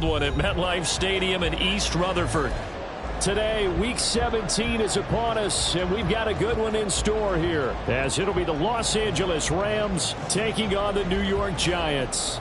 One at MetLife Stadium in East Rutherford. Today, Week 17 is upon us, and we've got a good one in store here, as it'll be the Los Angeles Rams taking on the New York Giants.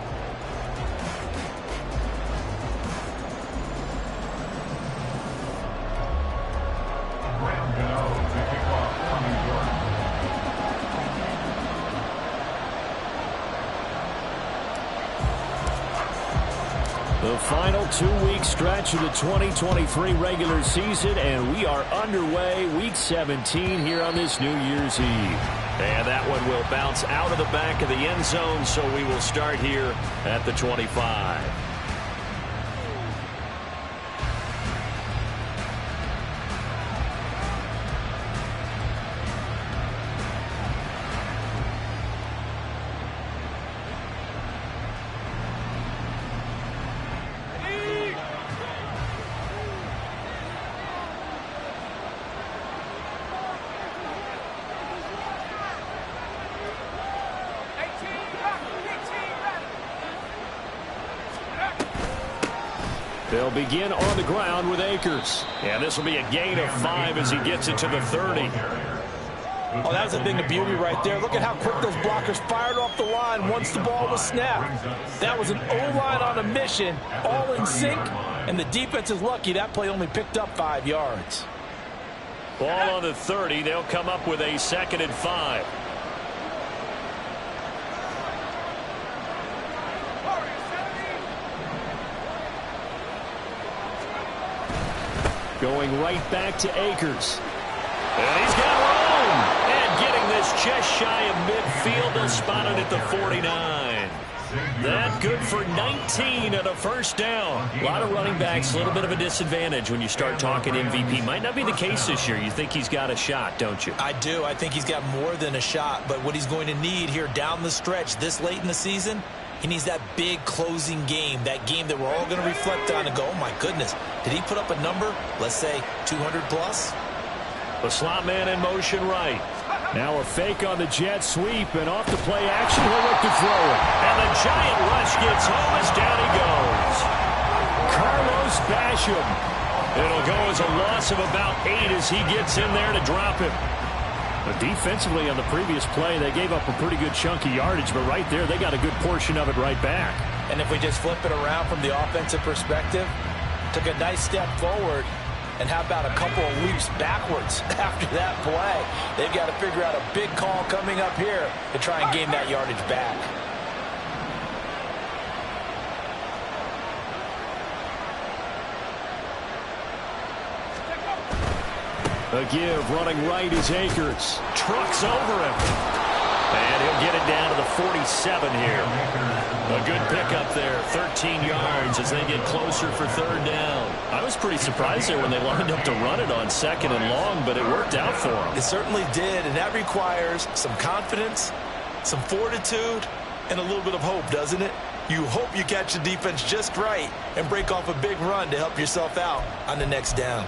The final 2-week stretch of the 2023 regular season, and we are underway Week 17 here on this New Year's Eve. And that one will bounce out of the back of the end zone, so we will start here at the 25. They'll begin on the ground with Akers. And this will be a gain of 5 as he gets it to the 30. Oh, that's a thing of beauty right there. Look at how quick those blockers fired off the line once the ball was snapped. That was an O-line on a mission, all in sync, and the defense is lucky that play only picked up 5 yards. Ball on the 30. They'll come up with a 2nd and 5. Going right back to Akers. And he's got room. And getting this just shy of midfield. They'll spot it at the 49. That good for 19 and a first down. A lot of running backs, a little bit of a disadvantage when you start talking MVP. Might not be the case this year. You think he's got a shot, don't you? I do. I think he's got more than a shot. But what he's going to need here down the stretch this late in the season, he needs that big closing game, that game that we're all going to reflect on and go, oh, my goodness, did he put up a number, let's say, 200 plus? The slot man in motion right. Now a fake on the jet sweep, and off the play action, he'll look to throw it. And the giant rush gets home as down he goes. Carlos Basham. It'll go as a loss of about 8 as he gets in there to drop him. But defensively on the previous play, they gave up a pretty good chunk of yardage, but right there, they got a good portion of it right back. And if we just flip it around from the offensive perspective, took a nice step forward, and how about a couple of leaps backwards after that play? They've got to figure out a big call coming up here to try and gain that yardage back. A give running right is Akers. Trucks over him. And he'll get it down to the 47 here. A good pickup there. 13 yards as they get closer for 3rd down. I was pretty surprised there when they lined up to run it on 2nd and long, but it worked out for them. It certainly did, and that requires some confidence, some fortitude, and a little bit of hope, doesn't it? You hope you catch the defense just right and break off a big run to help yourself out on the next down.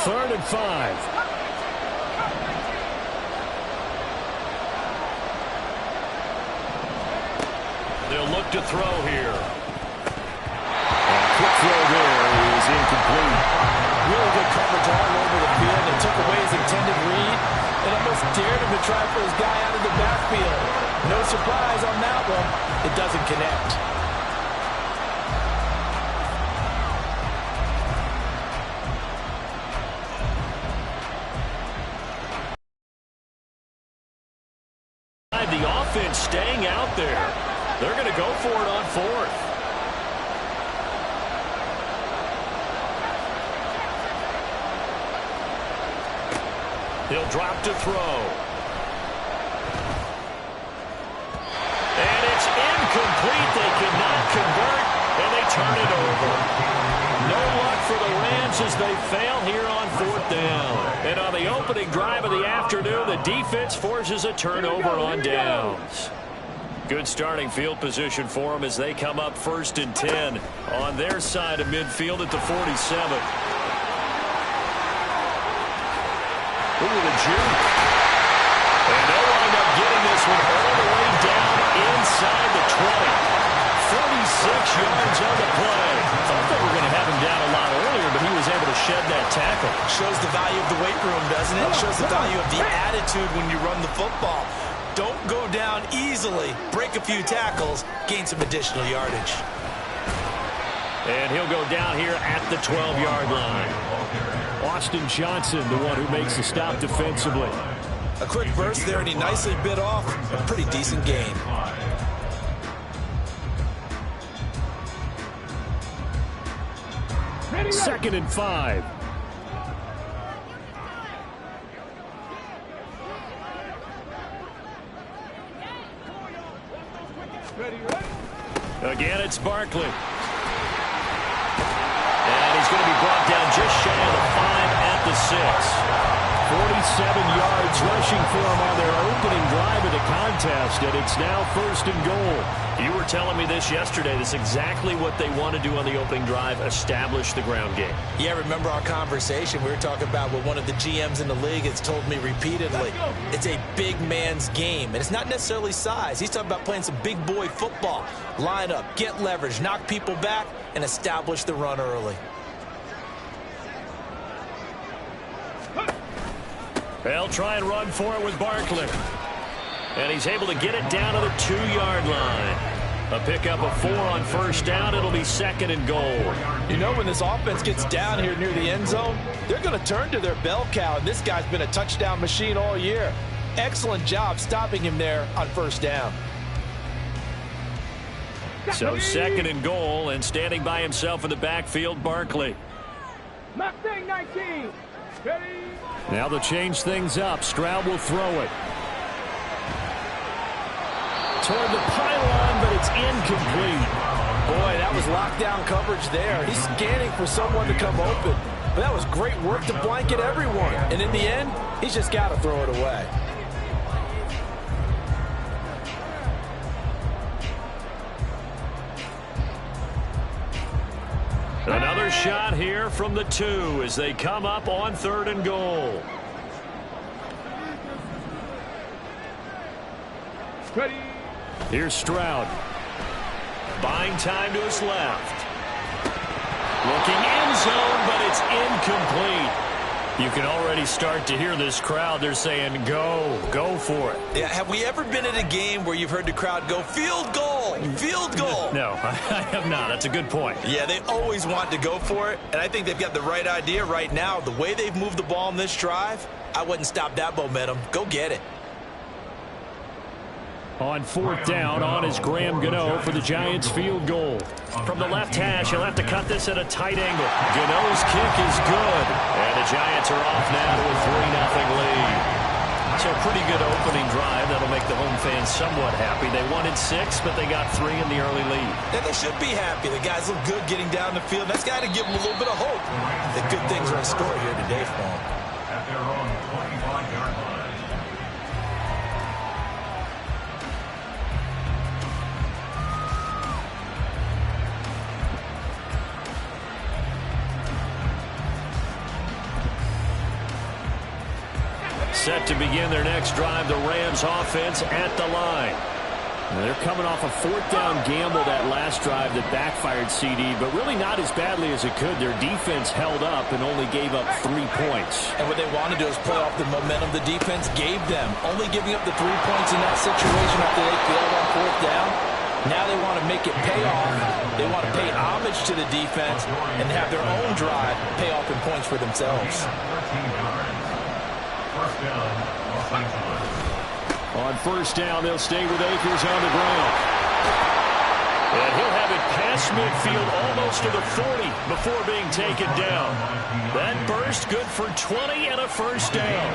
3rd and 5. They'll look to throw here. A quick throw there is incomplete. Really good coverage all over the field. They took away his intended read and almost dared him to try for his guy out of the backfield. No surprise on that one. It doesn't connect. The offense staying out there. They're going to go for it on 4th. He'll drop to throw. And it's incomplete. They cannot convert, and they turn it over. No luck for the Rams as they fail here on 4th down. And on the opening drive of the afternoon, the defense forces a turnover on downs. Good starting field position for them as they come up 1st and 10 on their side of midfield at the 47. Ooh, the juke. And they'll wind up getting this one all the way down inside the 20. yards on the play. Thought they were going to have him down a lot earlier, but he was able to shed that tackle. Shows the value of the weight room, doesn't it? Shows the value of the attitude when you run the football. Don't go down easily. Break a few tackles. Gain some additional yardage. And he'll go down here at the 12-yard line. Austin Johnson, the one who makes the stop defensively. A quick burst there, and he nicely bit off a pretty decent gain. Second and 5. Again, it's Barkley. And he's going to be brought down just shy of the 5 at the 6. 47 yards rushing for him on their opening drive of the contest, and it's now first and goal. You were telling me this yesterday. This is exactly what they want to do on the opening drive, establish the ground game. Yeah, remember our conversation? We were talking about what one of the GMs in the league has told me repeatedly. It's a big man's game, and it's not necessarily size. He's talking about playing some big boy football. Line up, get leverage, knock people back, and establish the run early. They'll try and run for it with Barkley. And he's able to get it down to the 2-yard line. A pickup of 4 on first down. It'll be second and goal. You know, when this offense gets down here near the end zone, they're going to turn to their bell cow, and this guy's been a touchdown machine all year. Excellent job stopping him there on first down. So second and goal, and standing by himself in the backfield, Barkley. Mustang 19. Ready? Now they'll change things up. Stroud will throw it. Toward the pylon, but it's incomplete. Boy, that was lockdown coverage there. He's scanning for someone to come open. But that was great work to blanket everyone. And in the end, he's just got to throw it away. Another shot here from the 2 as they come up on third and goal. Ready? Here's Stroud. Buying time to his left. Looking end zone, but it's incomplete. You can already start to hear this crowd. They're saying, go for it. Yeah, have we ever been at a game where you've heard the crowd go, field goal, field goal? No, I have not. That's a good point. Yeah, they always want to go for it, and I think they've got the right idea right now. The way they've moved the ball in this drive, I wouldn't stop that momentum. Go get it. On fourth down, on is Graham Gano for the Giants field goal. From the left hash, he'll have to cut this at a tight angle. Gano's kick is good. And the Giants are off now to a 3-0 lead. So a pretty good opening drive. That'll make the home fans somewhat happy. They wanted 6, but they got 3 in the early lead. And they should be happy. The guys look good getting down the field. That's got to give them a little bit of hope that good things are in store here today for them. At their own 25-yard line. Set to begin their next drive, the Rams offense at the line. Now they're coming off a fourth down gamble that last drive that backfired CD, but really not as badly as it could. Their defense held up and only gave up 3 points. And what they want to do is play off the momentum the defense gave them. Only giving up the 3 points in that situation after they failed on fourth down. Now they want to make it pay off. They want to pay homage to the defense and have their own drive pay off in points for themselves. On first down, they'll stay with Akers on the ground. And he'll have it past midfield almost to the 40 before being taken down. That burst good for 20 and a first down.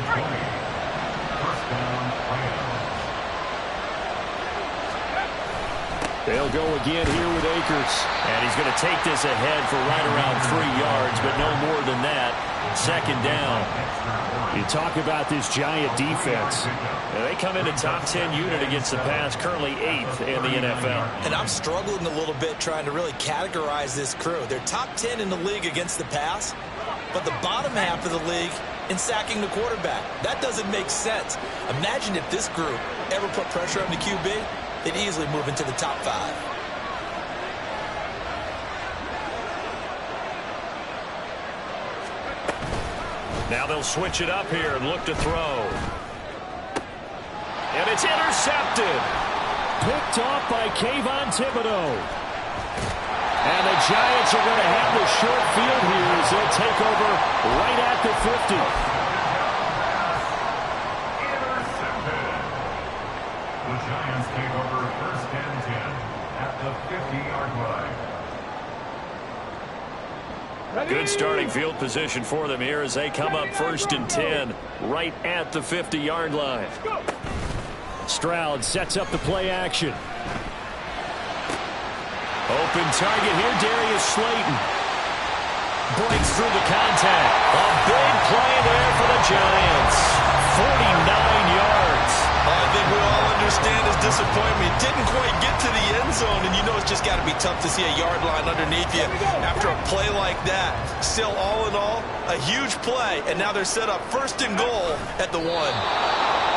They'll go again here with Akers. And he's going to take this ahead for right around 3 yards, but no more than that. Second down. You talk about this Giant defense. They come in a top 10 unit against the pass, currently 8th in the NFL. And I'm struggling a little bit trying to really categorize this crew. They're top 10 in the league against the pass, but the bottom half of the league in sacking the quarterback. That doesn't make sense. Imagine if this group ever put pressure on the QB, they'd easily move into the top 5. Now they'll switch it up here and look to throw. And it's intercepted. Picked off by Kayvon Thibodeaux. And the Giants are going to have the short field here as they'll take over right at the 50. Intercepted. The Giants take over first and 10 at the 50-yard line. Good starting field position for them here as they come up first and 10 right at the 50-yard line. Stroud sets up the play action. Open target here, Darius Slayton. Breaks through the contact. A big play there for the Giants. 49 yards. I think we all understand his disappointment. Didn't quite get to the end zone, and you know it's just got to be tough to see a yard line underneath you after a play like that. Still, all in all, a huge play, and now they're set up first and goal at the 1.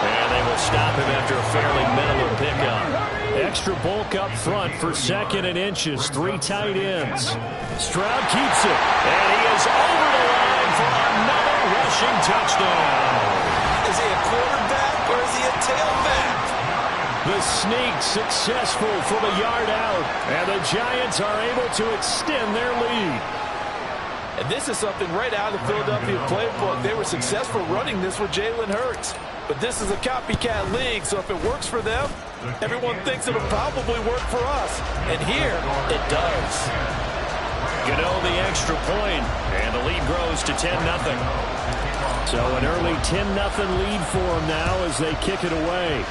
And they will stop him after a fairly minimal pickup. Extra bulk up front for 2nd and inches. 3 tight ends. Stroud keeps it. And he is over the line for another rushing touchdown. Is he a quarterback or is he a tailback? The sneak successful from a yard out. And the Giants are able to extend their lead. And this is something right out of the Philadelphia playbook. They were successful running this with Jalen Hurts. But this is a copycat league, so if it works for them, everyone thinks it'll probably work for us. And here, it does. Gano the extra point, and the lead grows to 10-0. So an early 10-0 lead for them now as they kick it away.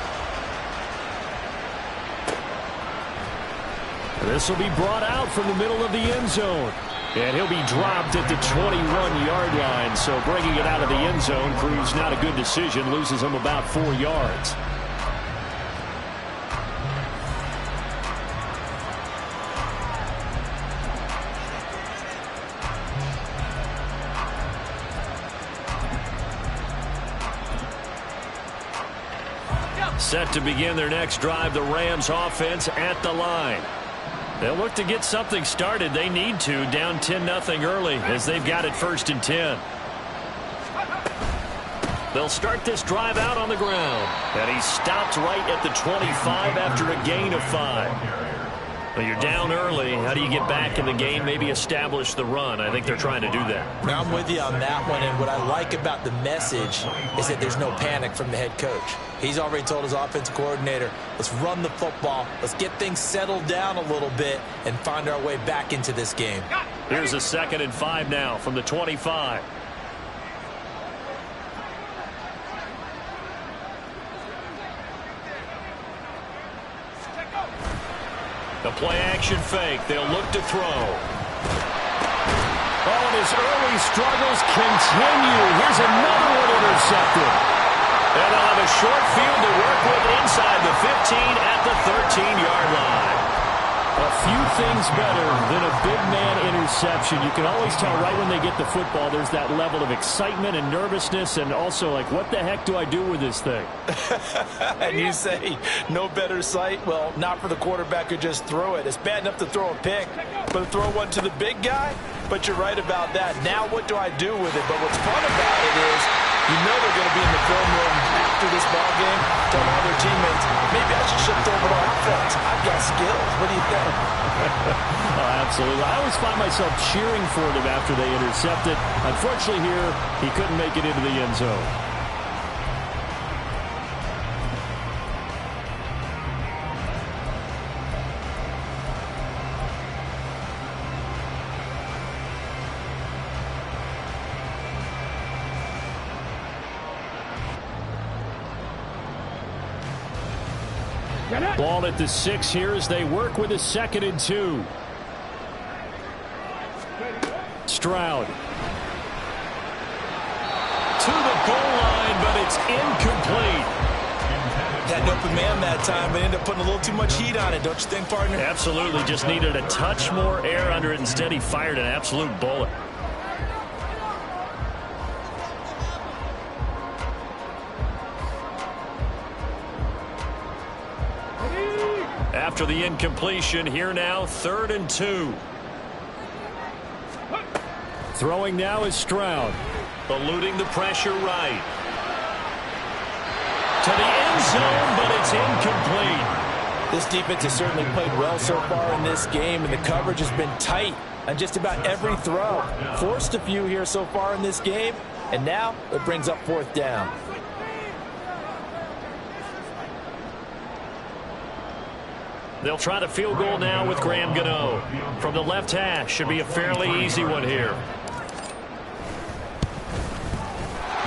This will be brought out from the middle of the end zone. And he'll be dropped at the 21-yard line. So bringing it out of the end zone proves not a good decision. Loses him about 4 yards. Set to begin their next drive, the Rams offense at the line. They'll look to get something started. They need to, down 10-0 early as they've got it first and 10. They'll start this drive out on the ground. And he stopped right at the 25 after a gain of 5. Well, you're down early. How do you get back in the game? Maybe establish the run. I think they're trying to do that. Now, I'm with you on that one, and what I like about the message is that there's no panic from the head coach. He's already told his offensive coordinator, let's run the football, let's get things settled down a little bit and find our way back into this game. Here's a 2nd and 5 now from the 25. The play-action fake. They'll look to throw. Oh, and his early struggles continue. Here's another one intercepted. And they'll have a short field to work with inside the 15 at the 13-yard line. A few things better than a big man interception. You can always tell right when they get the football, there's that level of excitement and nervousness, and also like, what the heck do I do with this thing? And you say, no better sight? Well, not for the quarterback who just threw it. It's bad enough to throw a pick, but to throw one to the big guy? But you're right about that. Now what do I do with it? But what's fun about it is, you know they're going to be in the film room after this ball game, tell all their teammates, maybe I should shift over to offense. I've got skills. What do you think? Oh, absolutely. I always find myself cheering for them after they intercept it. Unfortunately here, he couldn't make it into the end zone. Ball at the 6 here as they work with a 2nd and 2. Stroud. To the goal line, but it's incomplete. Had an open man that time, but ended up putting a little too much heat on it, don't you think, partner? Absolutely. Just needed a touch more air under it. Instead, he fired an absolute bullet. After the incompletion, here now, 3rd and 2. Throwing now is Stroud. eluding the pressure right. To the end zone, but it's incomplete. This defense has certainly played well so far in this game, and the coverage has been tight on just about every throw. Forced a few here so far in this game, and now it brings up 4th down. They'll try the field goal now with Graham Gano. From the left hash, should be a fairly easy one here.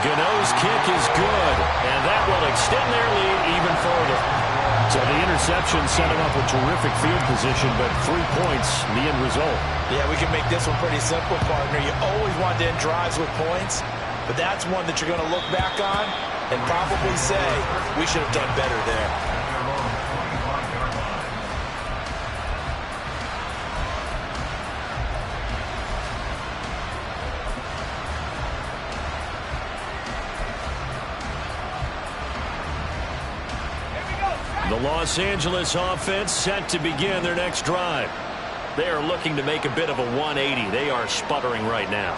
Gano's kick is good, and that will extend their lead even further. So the interception set him up with terrific field position, but 3 points, the end result. Yeah, we can make this one pretty simple, partner. You always want to end drives with points, but that's one that you're going to look back on and probably say, we should have done better there. The Los Angeles offense set to begin their next drive. They are looking to make a bit of a 180. They are sputtering right now.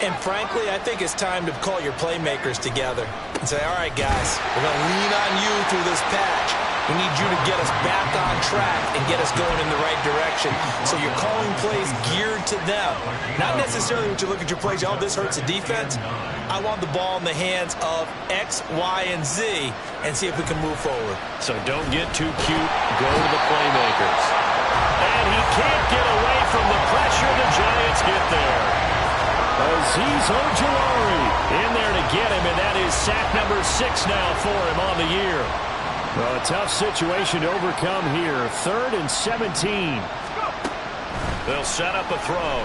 And frankly, I think it's time to call your playmakers together and say, all right, guys, we're going to lean on you through this patch. We need you to get us back on track and get us going in the right direction. So you're calling plays geared to them. Not necessarily when you look at your plays, oh, this hurts the defense. I want the ball in the hands of X, Y, and Z and see if we can move forward. So don't get too cute. Go to the playmakers. And he can't get away from the pressure. The Giants get there. Azeez Ojulari in there to get him, and that is sack number 6 now for him on the year. Well, a tough situation to overcome here. 3rd and 17. They'll set up a throw.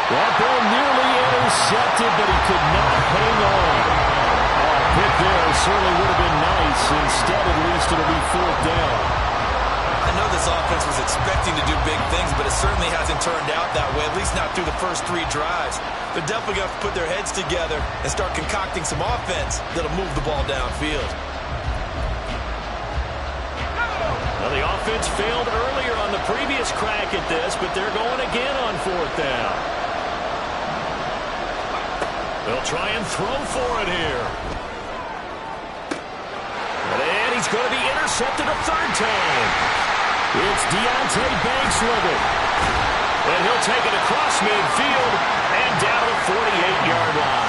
That ball nearly intercepted, but he could not hang on. Oh, pick there certainly would have been nice. Instead, at least it'll be 4th down. I know this offense was expecting to do big things, but it certainly hasn't turned out that way, at least not through the first 3 drives. They're definitely going to put their heads together and start concocting some offense that'll move the ball downfield. Well, the offense failed earlier on the previous crack at this, but they're going again on 4th down. They'll try and throw for it here. And he's going to be intercepted a 3rd time. It's Deonte Banks with it. And he'll take it across midfield and down the 48-yard line.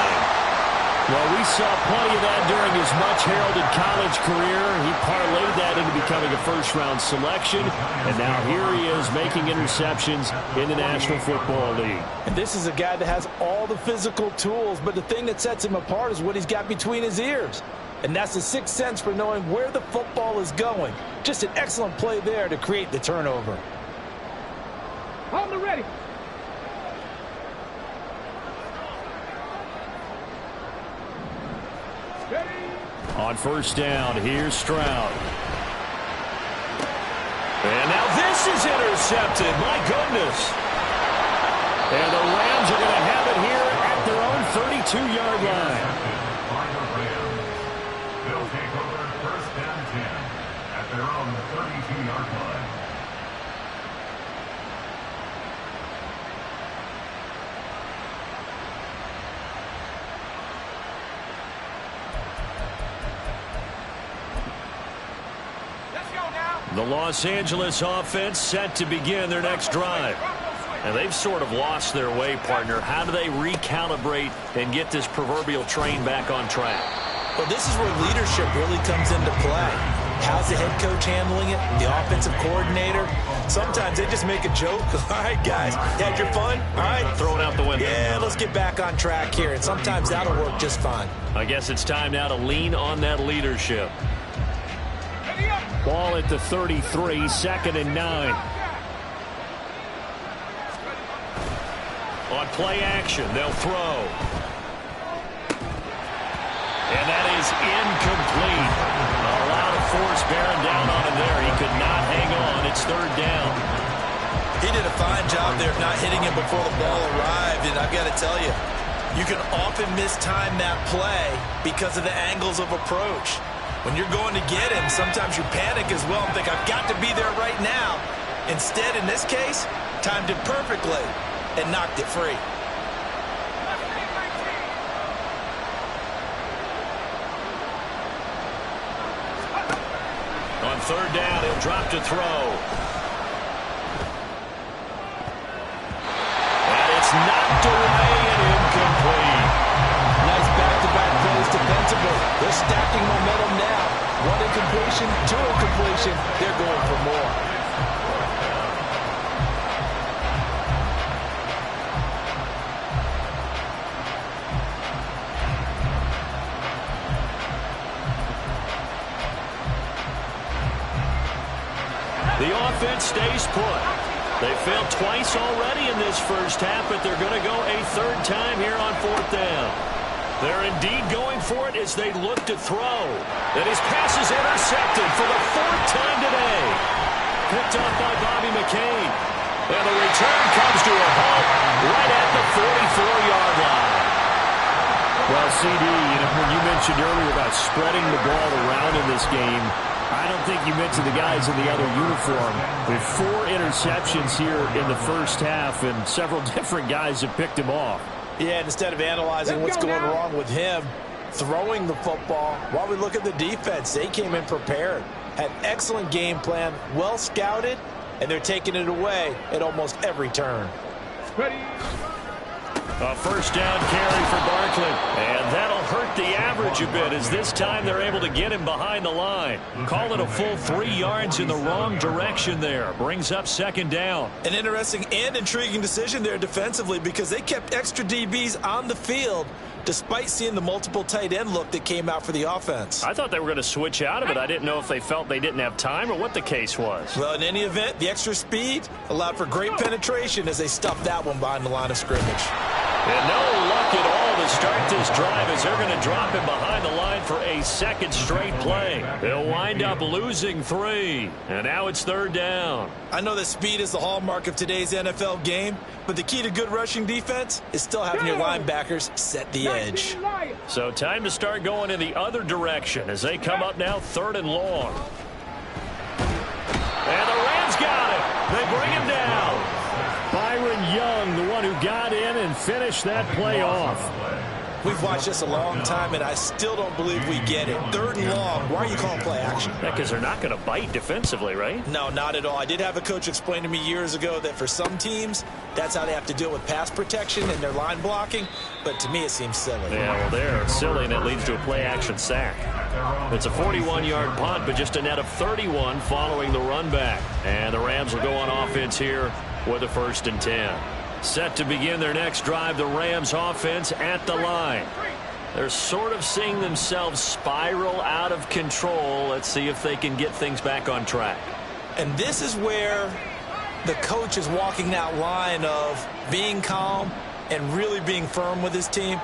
Well, we saw plenty of that during his much-heralded college career. He parlayed that into becoming a first-round selection, and now here he is making interceptions in the National Football League. And this is a guy that has all the physical tools, but the thing that sets him apart is what he's got between his ears. And that's the 6th sense for knowing where the football is going. Just an excellent play there to create the turnover. On the ready. On 1st down, here's Stroud. And now this is intercepted. My goodness. And the Rams are going to have it here at their own 32-yard line. They'll take over 1st and 10 at their own 32-yard line. The Los Angeles offense set to begin their next drive. And they've sort of lost their way, partner. How do they recalibrate and get this proverbial train back on track? Well, this is where leadership really comes into play. How's the head coach handling it? The offensive coordinator? Sometimes they just make a joke. All right, guys, you had your fun? All right. Throw it out the window. Yeah, let's get back on track here. And sometimes that'll work just fine. I guess it's time now to lean on that leadership. Ball at the 33, 2nd and 9. On play action, they'll throw. And that is incomplete. A lot of force bearing down on him there. He could not hang on. It's 3rd down. He did a fine job there of not hitting him before the ball arrived. And I've got to tell you, you can often mistime that play because of the angles of approach. When you're going to get him, sometimes you panic as well and think, I've got to be there right now. Instead, in this case, timed it perfectly and knocked it free. third down, he'll drop to throw. And it's knocked away and incomplete. Nice back-to-back plays defensively. They're stacking momentum now. One incompletion, two incompletion. They're going for more. The offense stays put. They failed twice already in this first half, but they're going to go a third time here on fourth down. They're indeed going for it as they look to throw. And his pass is intercepted for the fourth time today. Picked up by Bobby McCain. And the return comes to a halt right at the 44-yard line. Well, CD, when you mentioned earlier about spreading the ball around in this game, I don't think you mentioned the guys in the other uniform. With 4 interceptions here in the first half, and several different guys have picked him off. Yeah, and instead of analyzing what's going wrong with him, throwing the football, while we look at the defense, they came in prepared. Had excellent game plan, well scouted, and they're taking it away at almost every turn. Ready. A first down carry for Barkley. And that'll hurt the average a bit as this time they're able to get him behind the line. Call it a full 3 yards in the wrong direction there. Brings up second down. An interesting and intriguing decision there defensively because they kept extra DBs on the field despite seeing the multiple tight end look that came out for the offense. I thought they were going to switch out of it. I didn't know if they felt they didn't have time or what the case was. Well, in any event, the extra speed allowed for great penetration as they stuffed that one behind the line of scrimmage. And no luck at all to start this drive as they're going to drop him behind the line for a second straight play. They'll wind up losing 3. And now it's third down. I know that speed is the hallmark of today's NFL game, but the key to good rushing defense is still having your linebackers set the edge. So time to start going in the other direction as they come up now third and long. And the Rams got it. They bring him down. Byron Young, the one who got in and finished that play off. We've watched this a long time, and I still don't believe we get it. Third and long, why are you calling play action? Yeah, because they're not going to bite defensively, right? No, not at all. I did have a coach explain to me years ago that for some teams, that's how they have to deal with pass protection and their line blocking. But to me, it seems silly. Yeah, well, they're silly, and it leads to a play-action sack. It's a 41-yard punt, but just a net of 31 following the run back. And the Rams will go on offense here with a 1st and 10. Set to begin their next drive, the Rams offense at the line. They're sort of seeing themselves spiral out of control. Let's see if they can get things back on track. And this is where the coach is walking that line of being calm and really being firm with his team.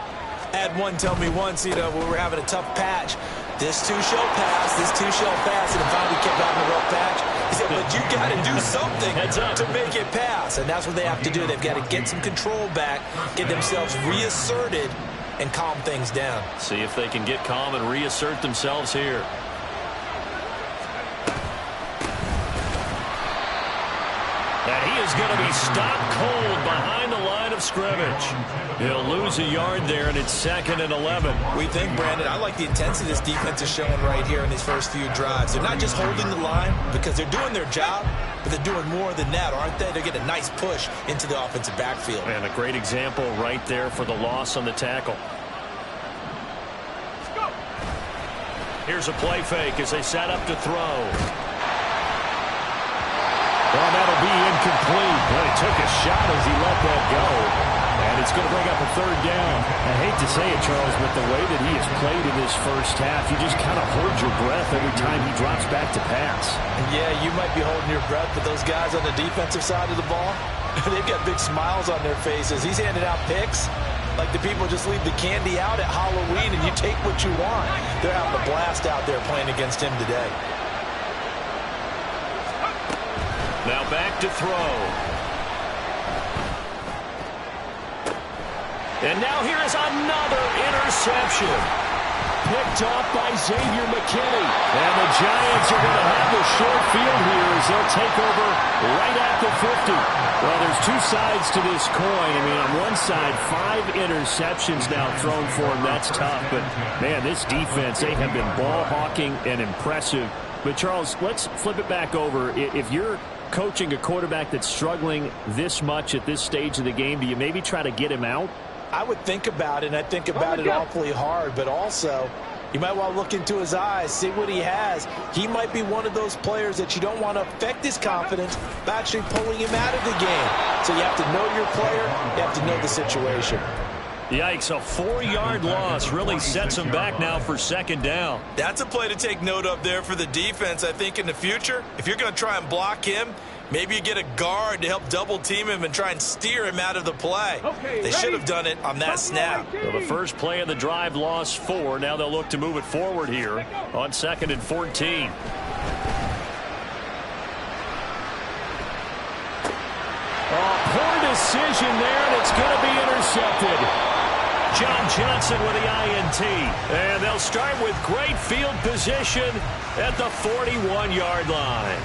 I had one tell me once, we were having a tough patch. This too shall pass, this too shall pass, and finally kept having a rough patch. He said, but you got to do something to make it pass, and that's what they have to do. They've got to get some control back, get themselves reasserted, and calm things down. See if they can get calm and reassert themselves here. And he is going to be stopped cold behind the line of scrimmage. He'll lose a yard there, and it's 2nd and 11. We think, Brandon, I like the intensity this defense is showing right here in these first few drives. They're not just holding the line because they're doing their job, but they're doing more than that, aren't they? They're getting a nice push into the offensive backfield. And a great example right there for the loss on the tackle. Here's a play fake as they set up to throw. Well, that'll be incomplete, but he took a shot as he let that go. And it's going to bring up a third down. I hate to say it, Charles, but the way that he has played in this first half, you just kind of hold your breath every time he drops back to pass. Yeah, you might be holding your breath, but those guys on the defensive side of the ball, they've got big smiles on their faces. He's handing out picks like the people just leave the candy out at Halloween and you take what you want. They're having a blast out there playing against him today. Now back to throw. And now here is another interception. Picked off by Xavier McKinney. And the Giants are going to have the short field here as they'll take over right at the 50. Well, there's two sides to this coin. I mean, on one side, 5 interceptions now thrown for him. That's tough. But, man, this defense, they have been ball hawking and impressive But, Charles, let's flip it back over. If you're coaching a quarterback that's struggling this much at this stage of the game, do you maybe try to get him out? I would think about it, and I think about it awfully hard, but also you might want to look into his eyes, see what he has. He might be one of those players that you don't want to affect his confidence by actually pulling him out of the game. So you have to know your player, you have to know the situation. Yikes, a 4-yard loss really sets him back now for second down. That's a play to take note of there for the defense, I think, in the future. If you're going to try and block him, maybe you get a guard to help double team him and try and steer him out of the play. They should have done it on that snap. So the first play of the drive lost 4. Now they'll look to move it forward here on 2nd and 14. Poor decision there, and it's going to be intercepted. John Johnson with the INT. And they'll start with great field position at the 41-yard line.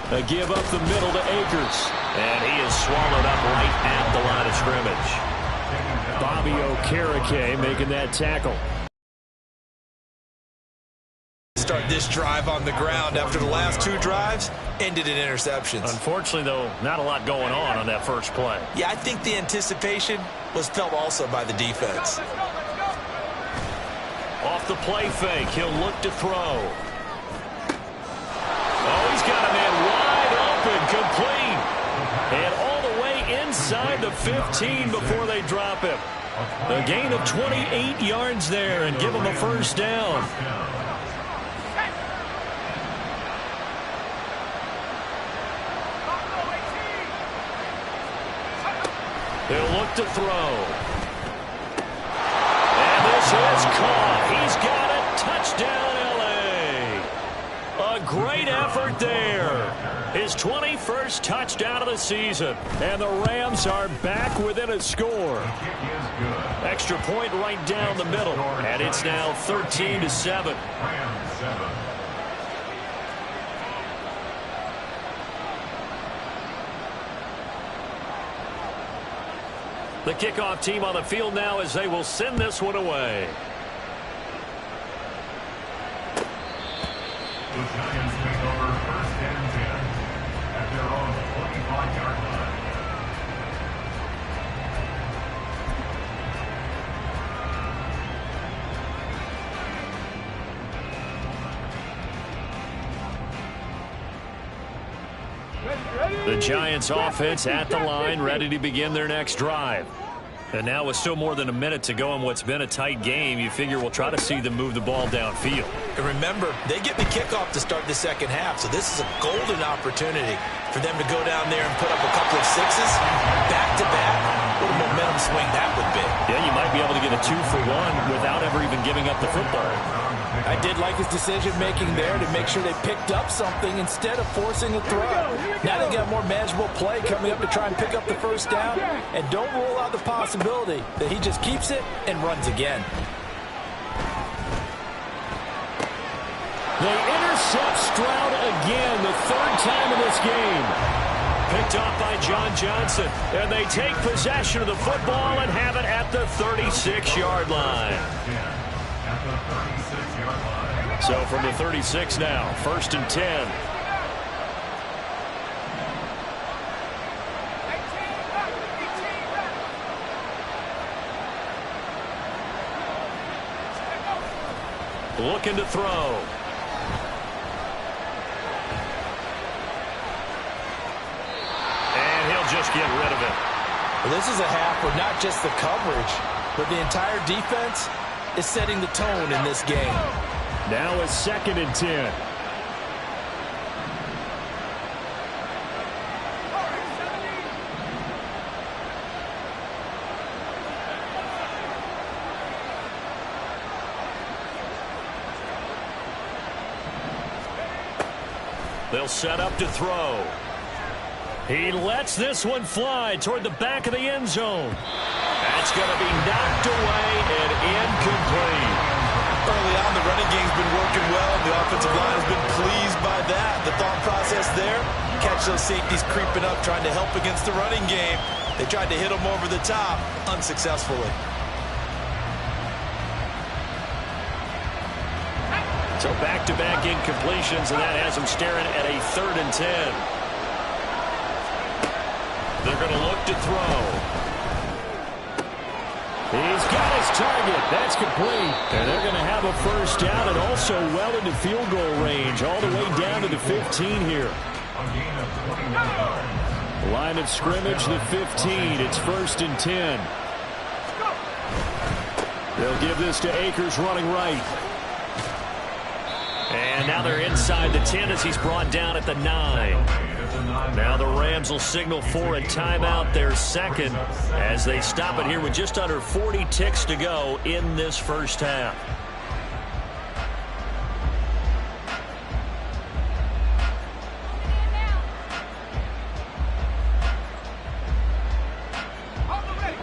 They give up the middle to Akers. And he is swallowed up right at the line of scrimmage. Bobby Okereke making that tackle. Start this drive on the ground after the last 2 drives ended in interceptions. Unfortunately, though, not a lot going on that first play. Yeah, I think the anticipation was felt also by the defense. Off the play fake, he'll look to throw. Oh, he's got a man wide open, complete. And all the way inside the 15 before they drop him. A gain of 28 yards there and give him a first down. He'll look to throw. And this is caught. He's got it. Touchdown, L.A. A great effort there. His 21st touchdown of the season. And the Rams are back within a score. Extra point right down the middle. And it's now 13-7. The kickoff team on the field now as they will send this one away. The Giants take over 1st and 10 at their own 45-yard line. The Giants offense at the line, ready to begin their next drive. And now with still more than a minute to go in what's been a tight game, you figure we'll try to see them move the ball downfield. And remember, they get the kickoff to start the second half, so this is a golden opportunity for them to go down there and put up a couple of sixes back-to-back. What a momentum swing that would be. Yeah, you might be able to get a 2-for-1 without ever even giving up the football. I did like his decision-making there to make sure they picked up something instead of forcing a throw. Now they got more manageable play coming up to try and pick up the first down, and don't rule out the possibility that he just keeps it and runs again. They intercept Stroud again, the 3rd time in this game. Picked off by John Johnson, and they take possession of the football and have it at the 36-yard line. So from the 36 now, 1st and 10. Looking to throw. And he'll just get rid of it. Well, this is a half where not just the coverage, but the entire defense is setting the tone in this game. Now it's 2nd and 10. They'll set up to throw. He lets this one fly toward the back of the end zone. That's It's going to be knocked away and incomplete. Early on, the running game's been working well. The offensive line has been pleased by that. The thought process there, catch those safeties creeping up, trying to help against the running game. They tried to hit them over the top, unsuccessfully. So back-to-back incompletions, and that has them staring at a 3rd and 10. They're going to look to throw. He's got his target. That's complete. And they're going to have a first down and also well into field goal range, all the way down to the 15 here. Line of scrimmage, the 15. It's 1st and 10. They'll give this to Akers running right. And now they're inside the 10 as he's brought down at the 9. Now the Rams will signal for a timeout, their second, as they stop it here with just under 40 ticks to go in this first half.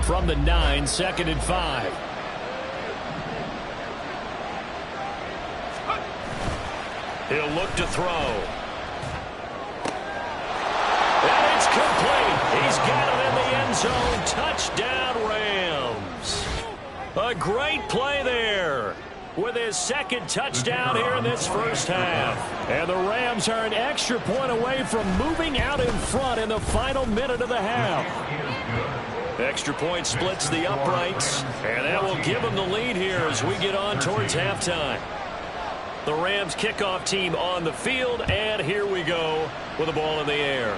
From the 9, 2nd and 5. He'll look to throw. And it's complete. He's got it in the end zone. Touchdown, Rams. A great play there with his second touchdown here in this first half. And the Rams are an extra point away from moving out in front in the final minute of the half. Extra point splits the uprights, and that will give them the lead here as we get on towards halftime. The Rams kickoff team on the field, and here we go with the ball in the air.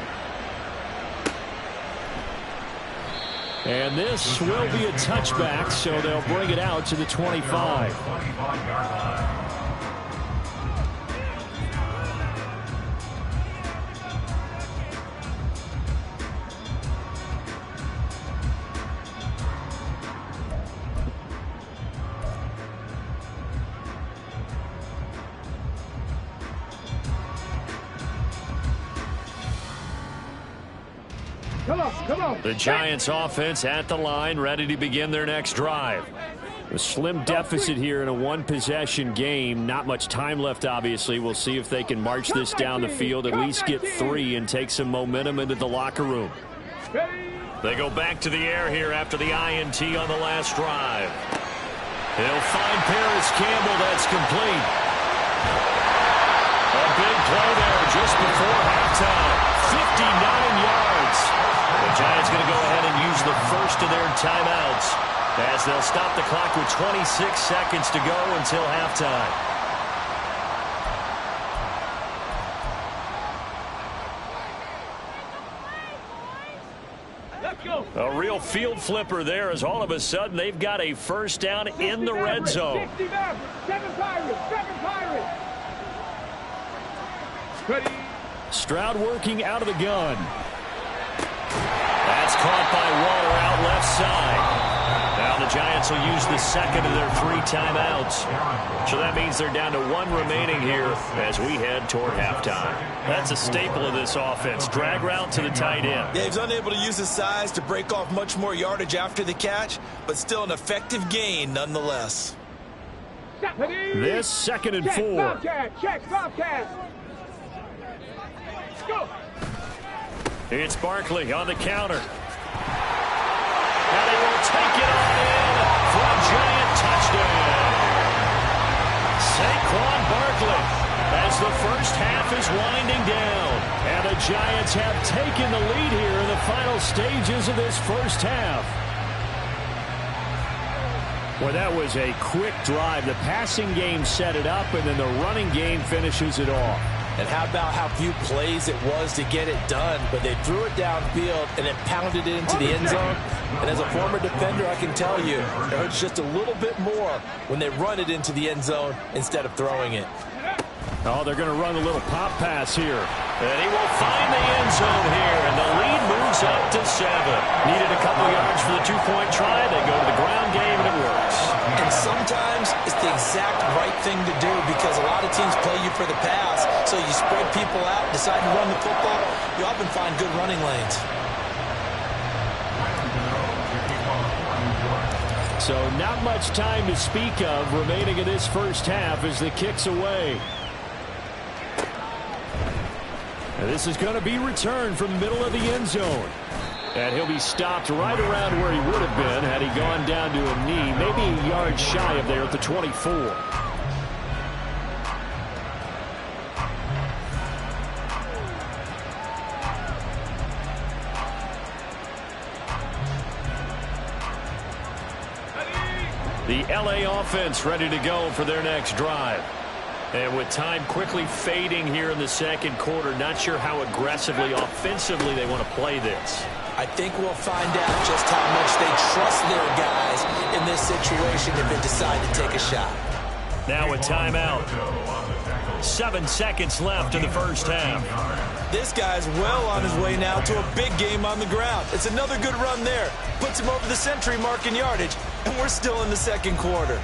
And this will be a touchback, so they'll bring it out to the 25. Come on. The Giants offense at the line, ready to begin their next drive. A slim deficit here in a one-possession game. Not much time left, obviously. We'll see if they can march this down the field, at least get 3 and take some momentum into the locker room. They go back to the air here after the INT on the last drive. He'll find Paris Campbell. That's complete. A big play there just before halftime. 59 yards. The Giants going to go ahead and use the first of their timeouts as they'll stop the clock with 26 seconds to go until halftime. Let's go. A real field flipper there as all of a sudden they've got a first down in the red zone. 60 Mavericks, 7 Pirates. Ready. Stroud working out of the gun. That's caught by Waller out left side. Now the Giants will use the second of their 3 timeouts. So that means they're down to 1 remaining here as we head toward halftime. That's a staple of this offense. Drag route to the tight end. Yeah, he's unable to use his size to break off much more yardage after the catch, but still an effective gain nonetheless. This 2nd and 4. Check, Bobcat. Go. It's Barkley on the counter. And he will take it on in for a giant touchdown. Saquon Barkley as the first half is winding down. And the Giants have taken the lead here in the final stages of this first half. Well, that was a quick drive. The passing game set it up, and then the running game finishes it off. And how about how few plays it was to get it done, but they threw it downfield and then pounded it into the end zone. And as a former defender, I can tell you, it hurts just a little bit more when they run it into the end zone instead of throwing it. Oh, they're going to run a little pop pass here. And he will find the end zone here, and the lead moves up to 7. Needed a couple yards for the 2-point try. They go to the ground game, and it works. And sometimes it's the exact right thing to do because a lot of teams play you for the pass. So you spread people out, decide to run the football, you often find good running lanes. So not much time to speak of remaining in this first half as the kick's away. And this is going to be returned from the middle of the end zone. And he'll be stopped right around where he would have been had he gone down to a knee, maybe a yard shy of there at the 24. The LA offense ready to go for their next drive. And with time quickly fading here in the second quarter, not sure how aggressively, offensively they want to play this. I think we'll find out just how much they trust their guys in this situation if they decide to take a shot. Now a timeout. 7 seconds left in the first half. This guy's well on his way now to a big game on the ground. It's another good run there. Puts him over the century mark in yardage, and we're still in the second quarter.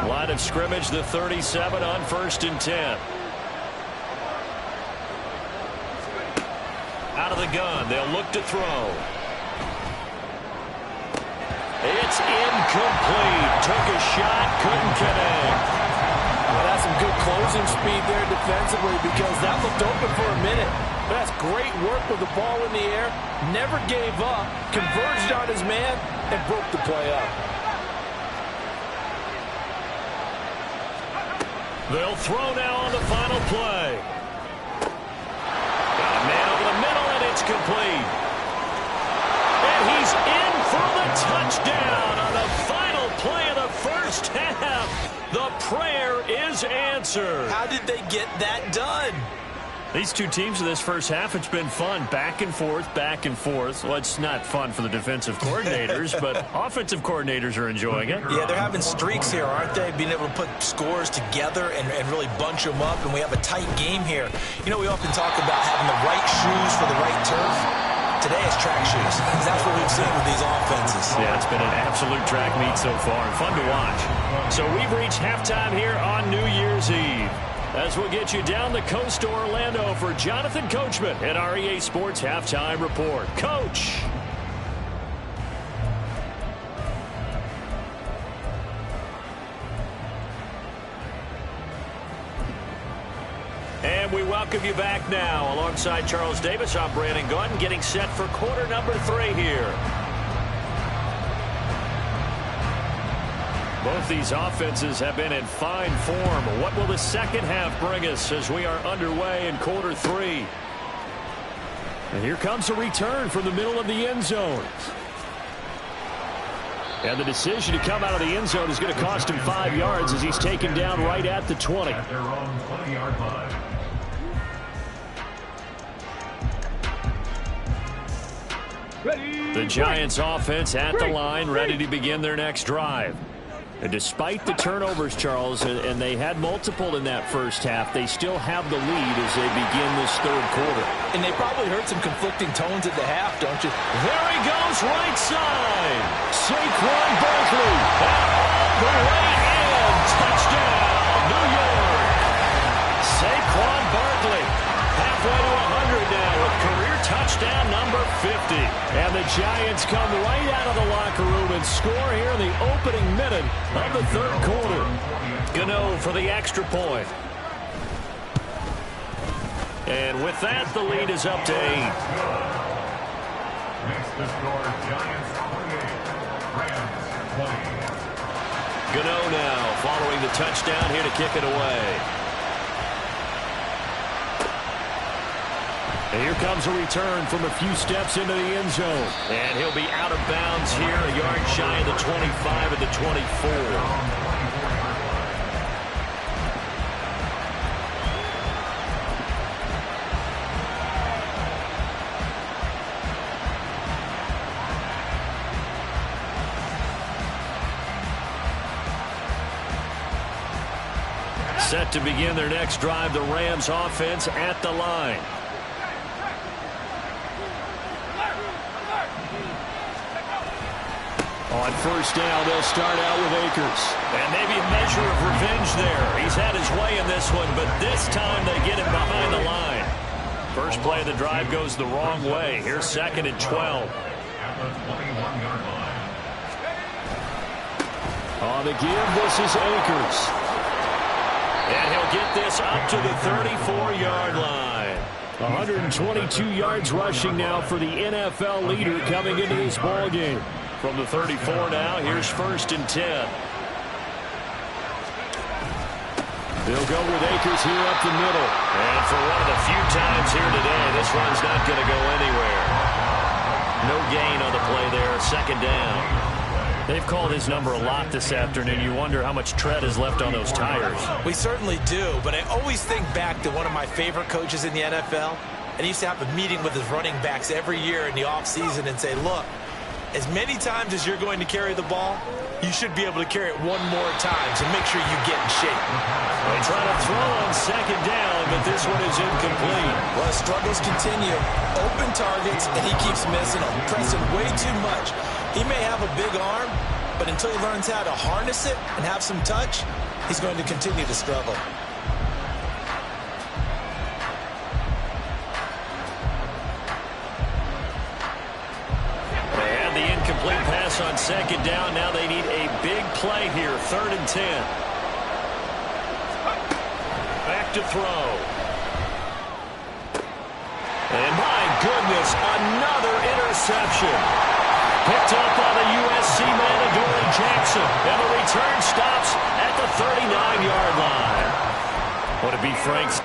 Line of scrimmage, the 37 on 1st and 10. Out of the gun, they'll look to throw. It's incomplete. Took a shot, couldn't connect. Well, that's some good closing speed there defensively because that looked open for a minute. That's great work with the ball in the air. Never gave up, converged on his man, and broke the play up. They'll throw now on the final play. Got a man over the middle, and it's complete. And he's in for the touchdown on the final play of the first half. The prayer is answered. How did they get that done? These two teams in this first half, it's been fun. Back and forth, back and forth. Well, it's not fun for the defensive coordinators, but offensive coordinators are enjoying it. Yeah, they're having streaks here, aren't they? Being able to put scores together and really bunch them up, and we have a tight game here. You know, we often talk about having the right shoes for the right turf. Today it's track shoes. That's what we've seen with these offenses. Yeah, it's been an absolute track meet so far, and fun to watch. So we've reached halftime here on New Year's Eve. As we'll get you down the coast to Orlando for Jonathan Coachman at our EA Sports Halftime Report. Coach. And we welcome you back now. Alongside Charles Davis, I'm Brandon Gunn, getting set for quarter number 3 here. Both these offenses have been in fine form. What will the second half bring us as we are underway in quarter 3? And here comes a return from the middle of the end zone. And the decision to come out of the end zone is going to cost him 5 yards as he's taken down right at the 20. At their own 20-yard line. The Giants offense at the line, ready to begin their next drive. And despite the turnovers, Charles, and they had multiple in that first half, they still have the lead as they begin this third quarter. And they probably heard some conflicting tones at the half, don't you? There he goes, right side. Saquon Barkley all the way in. Touchdown, New York. Saquon Barkley halfway to 100 now with career touchdown number 50. And the Giants come right out of the locker room and score here in the opening minute of the third quarter. Gano for the extra point. And with that, the lead is up to 8. Makes the score Giants 28, Rams 20. Gano now following the touchdown here to kick it away. And here comes a return from a few steps into the end zone. And he'll be out of bounds here, a yard shy of the 25 at the 24. Set to begin their next drive, the Rams offense at the line. first down. They'll start out with Akers. And maybe a measure of revenge there. He's had his way in this one, but this time they get him behind the line. First play of the drive goes the wrong way. Here's 2nd and 12. At the 21-yard line. On the give, this is Akers. And he'll get this up to the 34-yard line. 122 yards rushing now for the NFL leader coming into this ball game. From the 34 now, here's 1st and 10. They'll go with Akers here up the middle. And for one of the few times here today, this run's not going to go anywhere. No gain on the play there, 2nd down. They've called his number a lot this afternoon. You wonder how much tread is left on those tires. We certainly do, but I always think back to one of my favorite coaches in the NFL, and he used to have a meeting with his running backs every year in the offseason and say, look, as many times as you're going to carry the ball, you should be able to carry it one more time, so make sure you get in shape. They try to throw on 2nd down, but this one is incomplete. Well, struggles continue. Open targets, and he keeps missing them, pressing way too much. He may have a big arm, but until he learns how to harness it and have some touch, he's going to continue to struggle. They had the incomplete pass on 2nd down. Now they need a big play here, 3rd and 10. Back to throw. And my goodness, another interception. Picked up by the USC man, Adoree Jackson. And the return stops at the 39-yard line. Would it be Frank's?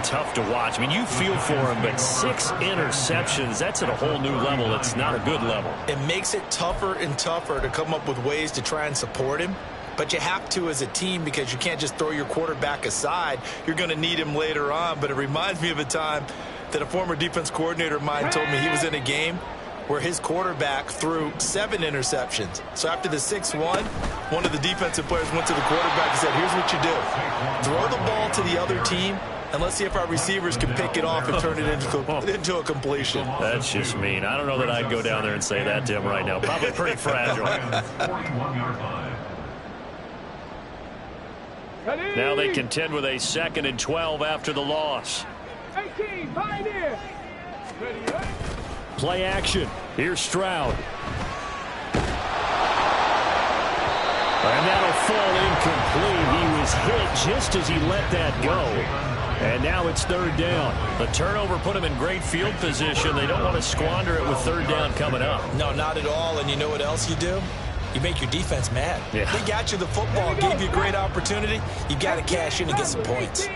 Tough to watch. I mean, you feel for him, but 6 interceptions, that's at a whole new level. It's not a good level. It makes it tougher and tougher to come up with ways to try and support him, but you have to as a team because you can't just throw your quarterback aside. You're going to need him later on, but it reminds me of a time that a former defense coordinator of mine told me he was in a game where his quarterback threw 7 interceptions. So after the 6-1, one of the defensive players went to the quarterback and said, here's what you do. Throw the ball to the other team, and let's see if our receivers can pick it off and turn it into a completion. That's just mean. I don't know that I'd go down there and say that to him right now. Probably pretty fragile. 41-yard line. Now they contend with a 2nd and 12 after the loss. 18, Pioneer. Play action. Here's Stroud. And that'll fall incomplete. He was hit just as he let that go. And now it's 3rd down. The turnover put him in great field position. They don't want to squander it with 3rd down coming up. No, not at all. And you know what else you do? You make your defense mad. Yeah. They got you the football, gave you a great opportunity. You got to cash in and get some points.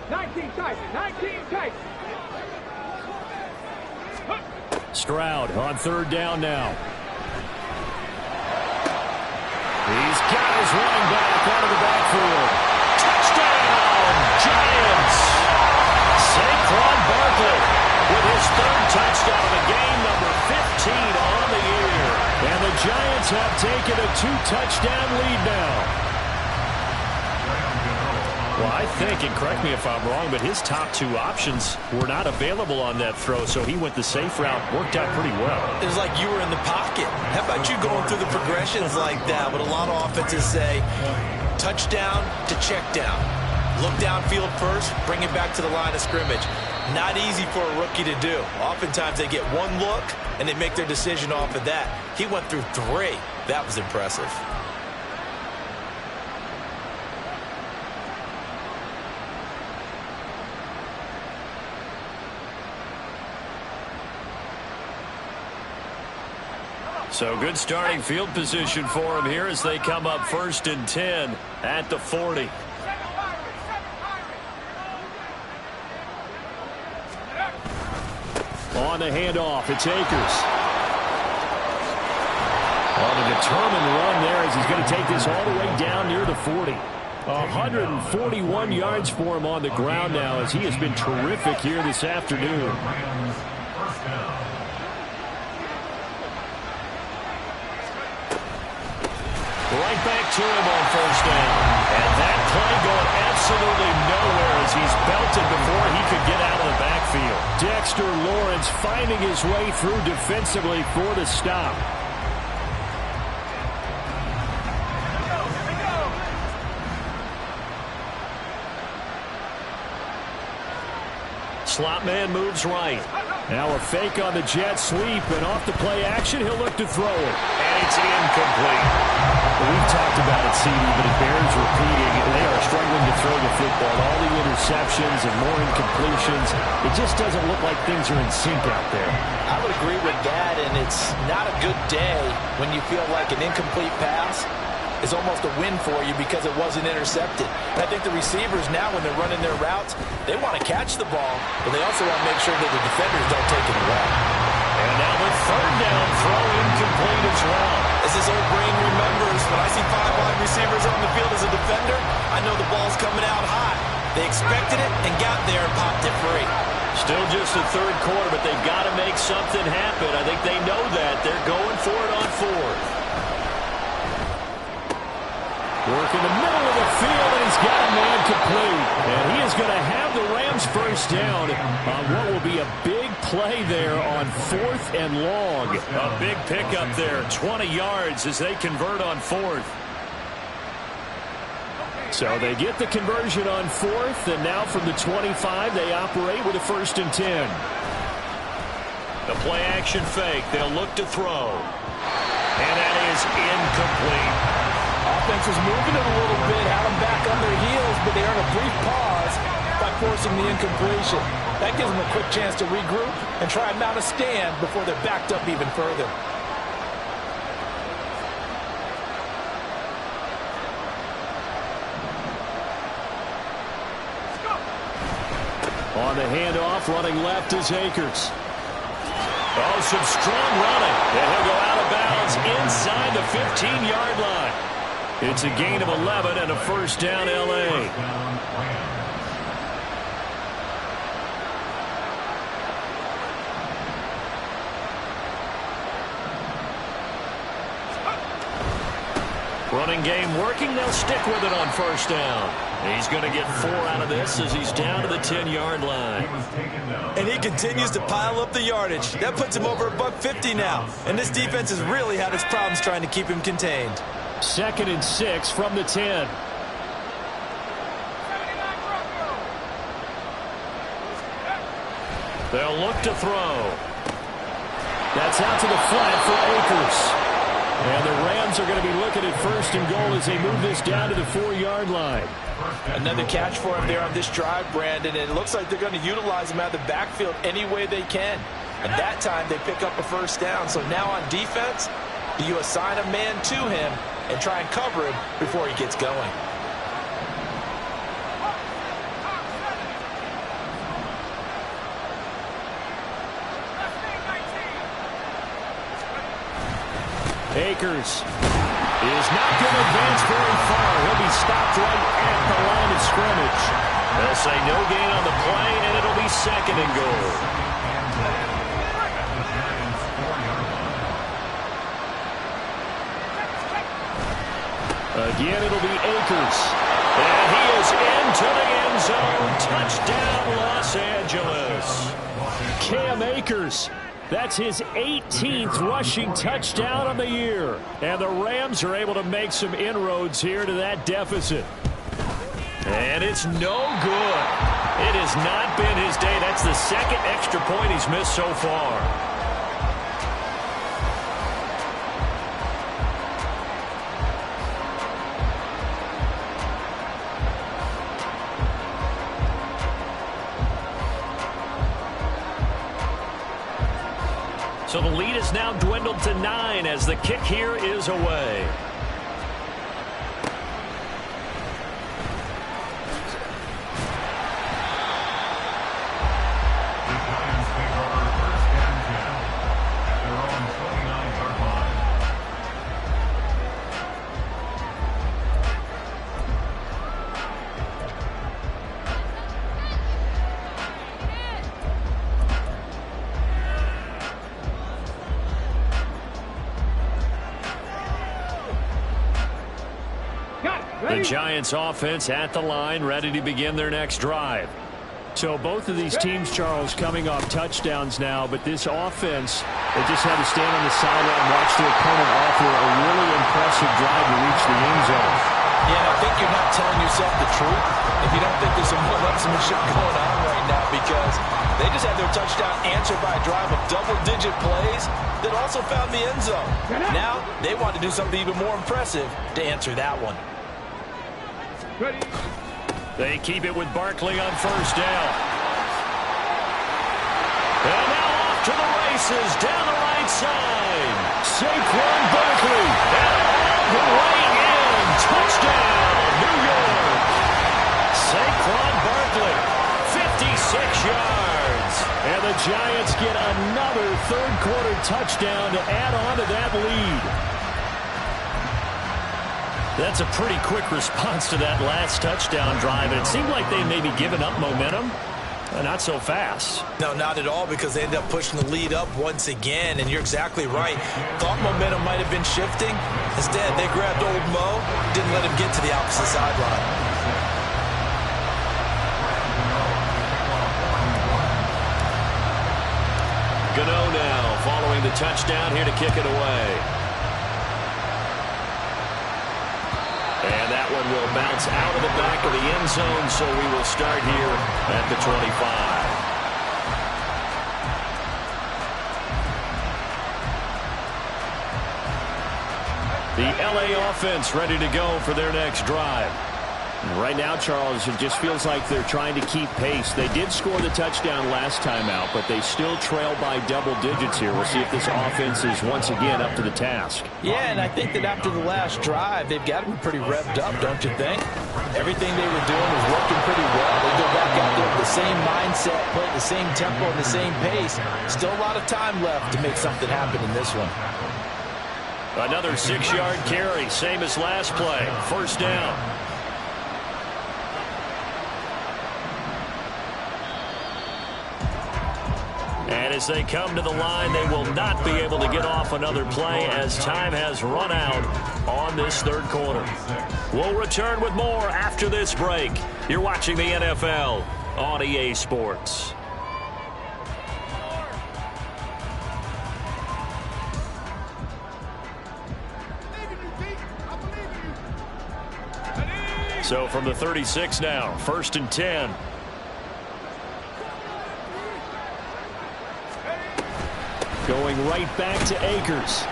19 tight, 19 tight. Stroud on 3rd down now. He's got his running back out of the backfield. Touchdown, Giants! Saquon Barkley with his 3rd touchdown of the game, number 15 on the year. And the Giants have taken a 2-touchdown lead now. Well, I think, and correct me if I'm wrong, but his top 2 options were not available on that throw, so he went the safe route, worked out pretty well. It was like you were in the pocket. How about you going through the progressions like that? But a lot of offenses say touchdown to check down. Look downfield first, bring it back to the line of scrimmage. Not easy for a rookie to do. Oftentimes they get one look, and they make their decision off of that. He went through 3. That was impressive. So good starting field position for him here as they come up 1st and 10 at the 40. On the handoff, it's Akers. On a determined run there as he's going to take this all the way down near the 40. 141 yards for him on the ground now, as he has been terrific here this afternoon. Rams, first down. Right back to him on first down. And that play going absolutely nowhere as he's belted before he could get out of the backfield. Dexter Lawrence finding his way through defensively for the stop. Slot man moves right. Now a fake on the jet sweep, and off the play action, he'll look to throw it. And it's incomplete. We've talked about it, CD, but it bears repeating. They are struggling to throw the football. All the interceptions and more incompletions. It just doesn't look like things are in sync out there. I would agree with that, and it's not a good day when you feel like an incomplete pass is almost a win for you because it wasn't intercepted. And I think the receivers now, when they're running their routes, they want to catch the ball, but they also want to make sure that the defenders don't take it away. And now the third down throw incomplete as well. As this old brain remembers, when I see 5 wide receivers on the field as a defender, I know the ball's coming out high. They expected it and got there and popped it free. Still just the third quarter, but they've got to make something happen. I think they know that. They're going for it on fourth. Work in the middle of the field, and he's got a man complete. And he is going to have the Rams first down on what will be a big play there on 4th and long. A big pickup there, 20 yards as they convert on 4th. So they get the conversion on 4th, and now from the 25, they operate with a 1st and 10. The play action fake, they'll look to throw. And that is incomplete. Offense was moving it a little bit, had them back on their heels, but they earned a brief pause by forcing the incompletion. That gives them a quick chance to regroup and try and mount a stand before they're backed up even further. On the handoff, running left is Akers. Oh, some strong running. And he'll go out of bounds inside the 15-yard line. It's a gain of 11 and a first down, L.A. Running game working. They'll stick with it on first down. He's going to get 4 out of this as he's down to the 10-yard line. And he continues to pile up the yardage. That puts him over $150 now. And this defense has really had its problems trying to keep him contained. 2nd and 6 from the 10. They'll look to throw. That's out to the flat for Akers. And the Rams are going to be looking at 1st and goal as they move this down to the 4-yard line. Another catch for him there on this drive, Brandon, and it looks like they're going to utilize him out of the backfield any way they can. And that time they pick up a first down. So now on defense, do you assign a man to him and try and cover him before he gets going? Akers is not going to advance very far. He'll be stopped right at the line of scrimmage. They'll say no gain on the play, and it'll be 2nd and goal. Again, it'll be Akers. And he is into the end zone. Touchdown, Los Angeles. Cam Akers. That's his 18th rushing touchdown of the year. And the Rams are able to make some inroads here to that deficit. And it's no good. It has not been his day. That's the 2nd extra point he's missed so far. So the lead is now dwindled to 9 as the kick here is away. The Giants take over 1st and 10 at their own 29-yard line. The Giants offense at the line, ready to begin their next drive. So both of these teams, Charles, coming off touchdowns now, but this offense, they just had to stand on the sideline and watch their opponent offer a really impressive drive to reach the end zone. Yeah, and I think you're not telling yourself the truth if you don't think there's some one-upsmanship going on right now, because they just had their touchdown answered by a drive of double-digit plays that also found the end zone. Now they want to do something even more impressive to answer that one. Ready. They keep it with Barkley on first down. And now off to the races down the right side. Saquon Barkley. And all the way in. Touchdown, New York. Saquon Barkley, 56 yards. And the Giants get another third-quarter touchdown to add on to that lead. That's a pretty quick response to that last touchdown drive, and it seemed like they may be giving up momentum. Not so fast. No, not at all, because they ended up pushing the lead up once again, and you're exactly right. Thought momentum might have been shifting. Instead, they grabbed old Mo, didn't let him get to the opposite sideline. Gano now following the touchdown here to kick it away. And that one will bounce out of the back of the end zone, so we will start here at the 25. The LA offense ready to go for their next drive. Right now, Charles, it just feels like they're trying to keep pace. They did score the touchdown last time out, but they still trail by double digits here. We'll see if this offense is once again up to the task. Yeah, and I think that after the last drive, they've got to be pretty revved up, don't you think? Everything they were doing was working pretty well. They go back out there with the same mindset, play at the same tempo and the same pace. Still a lot of time left to make something happen in this one. Another 6-yard carry, same as last play. First down. And as they come to the line, they will not be able to get off another play as time has run out on this third quarter. We'll return with more after this break. You're watching the NFL on EA Sports. So from the 36 now, 1st and 10. Going right back to Akers.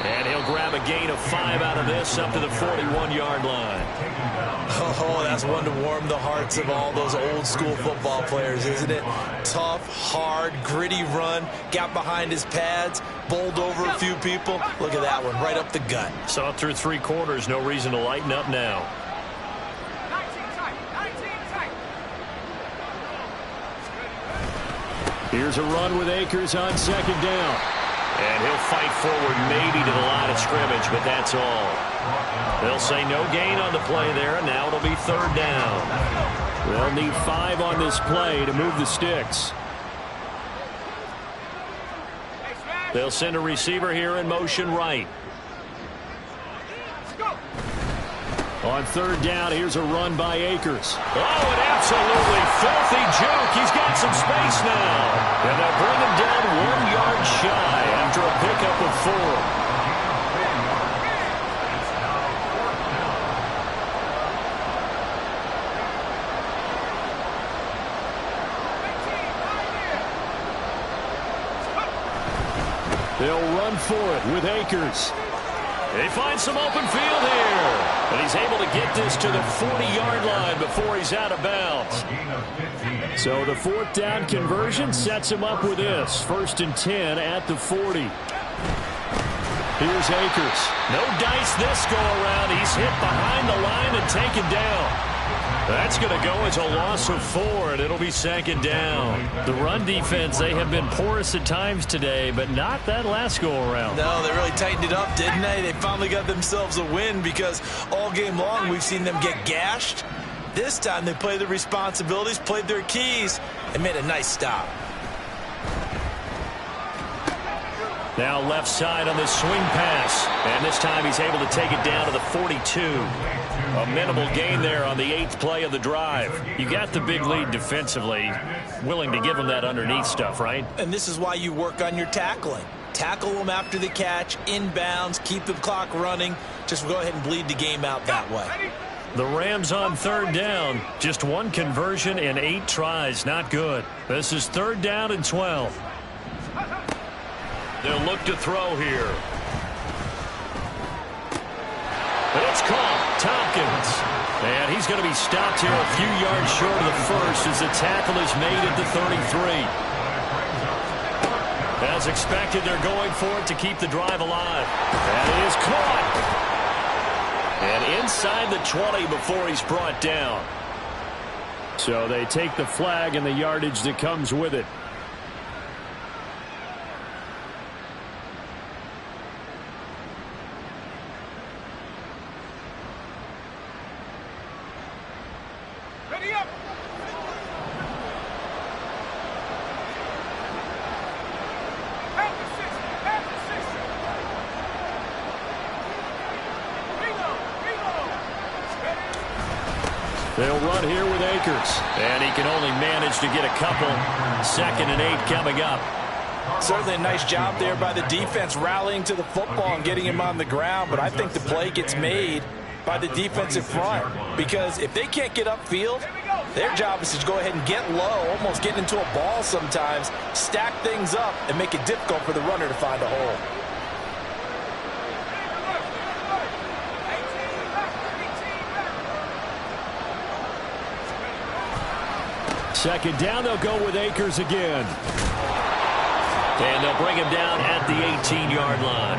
And he'll grab a gain of 5 out of this up to the 41-yard line. Oh, that's one to warm the hearts of all those old-school football players, isn't it? Tough, hard, gritty run. Got behind his pads, bowled over a few people. Look at that one, right up the gut. Saw it through 3 quarters. No reason to lighten up now. 19 tight. Here's a run with Akers on 2nd down. And he'll fight forward maybe to the line of scrimmage, but that's all. They'll say no gain on the play there, and now it'll be 3rd down. They'll need 5 on this play to move the sticks. They'll send a receiver here in motion right. On 3rd down, here's a run by Akers. Oh, an absolutely filthy juke. He's got some space now. And they'll bring him down 1 yard shy after a pickup of 4. They'll run for it with Akers. They find some open field here. And he's able to get this to the 40-yard line before he's out of bounds. So the 4th down conversion sets him up with this. 1st and 10 at the 40. Here's Akers. No dice this go-around. He's hit behind the line and taken down. That's going to go as a loss of 4, and it'll be 2nd down. The run defense, they have been porous at times today, but not that last go-around. No, they really tightened it up, didn't they? They finally got themselves a win, because all game long we've seen them get gashed. This time they played their responsibilities, played their keys, and made a nice stop. Now left side on this swing pass. And this time he's able to take it down to the 42. A minimal gain there on the 8th play of the drive. You got the big lead defensively. Willing to give him that underneath stuff, right? And this is why you work on your tackling. Tackle them after the catch, inbounds, keep the clock running. Just go ahead and bleed the game out that way. The Rams on 3rd down. Just 1 conversion and 8 tries. Not good. This is 3rd down and 12. They'll look to throw here. And it's caught. Tompkins. And he's going to be stopped here a few yards short of the first as the tackle is made at the 33. As expected, they're going for it to keep the drive alive. That is caught. And inside the 20 before he's brought down. So they take the flag and the yardage that comes with it. Ready up. They'll run here with Akers. And he can only manage to get a couple. 2nd and 8 coming up. Certainly a nice job there by the defense rallying to the football and getting him on the ground. But I think the play gets made by the defensive front. Because if they can't get upfield, their job is to go ahead and get low, almost get into a ball sometimes, stack things up, and make it difficult for the runner to find a hole. Second down, they'll go with Akers again. And they'll bring him down at the 18-yard line.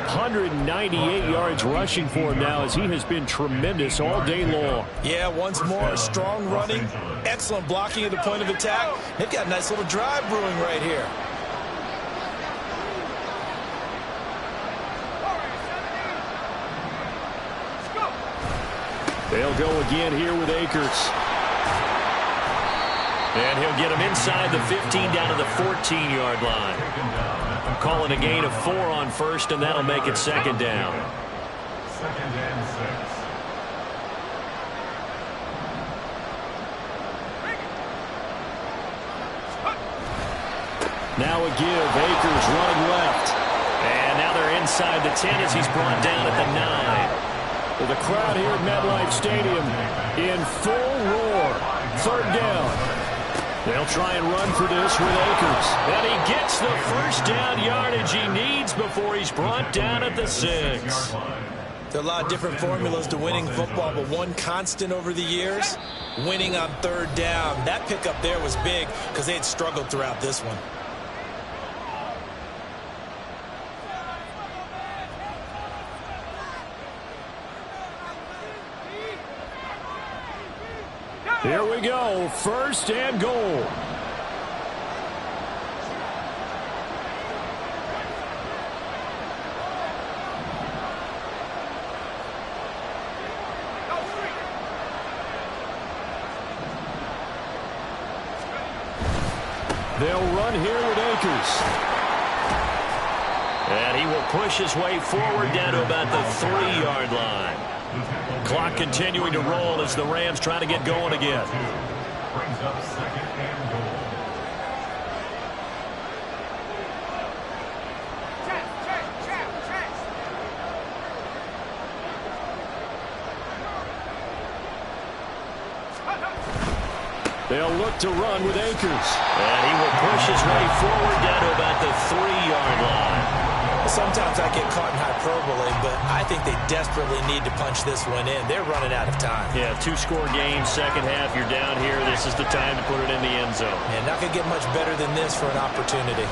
198 yards rushing for him now as he has been tremendous all day long. Yeah, once more, strong running, excellent blocking at the point of attack. They've got a nice little drive brewing right here. They'll go again here with Akers. And he'll get him inside the 15 down to the 14-yard line. Calling a gain of 4 on first, and that'll make it 2nd down. 2nd and 6. Now a give. Akers running left. And now they're inside the 10 as he's brought down at the 9. Well, the crowd here at MetLife Stadium in full roar. 3rd down. They'll try and run for this with Akers. And he gets the first down yardage he needs before he's brought down at the 6. There's a lot of different formulas to winning football, but one constant over the years, winning on 3rd down. That pickup there was big because they had struggled throughout this one. Here we go. 1st and goal. They'll run here with Akers. And he will push his way forward down to about the 3-yard line. Clock continuing to roll as the Rams try to get going again. Brings up 2nd and goal. They'll look to run with Akers. And he will push his way forward down to about the 3-yard line. Sometimes I get caught in hyperbole, but I think they desperately need to punch this one in. They're running out of time. Yeah, 2-score game, 2nd half. You're down here. This is the time to put it in the end zone. And not going to get much better than this for an opportunity.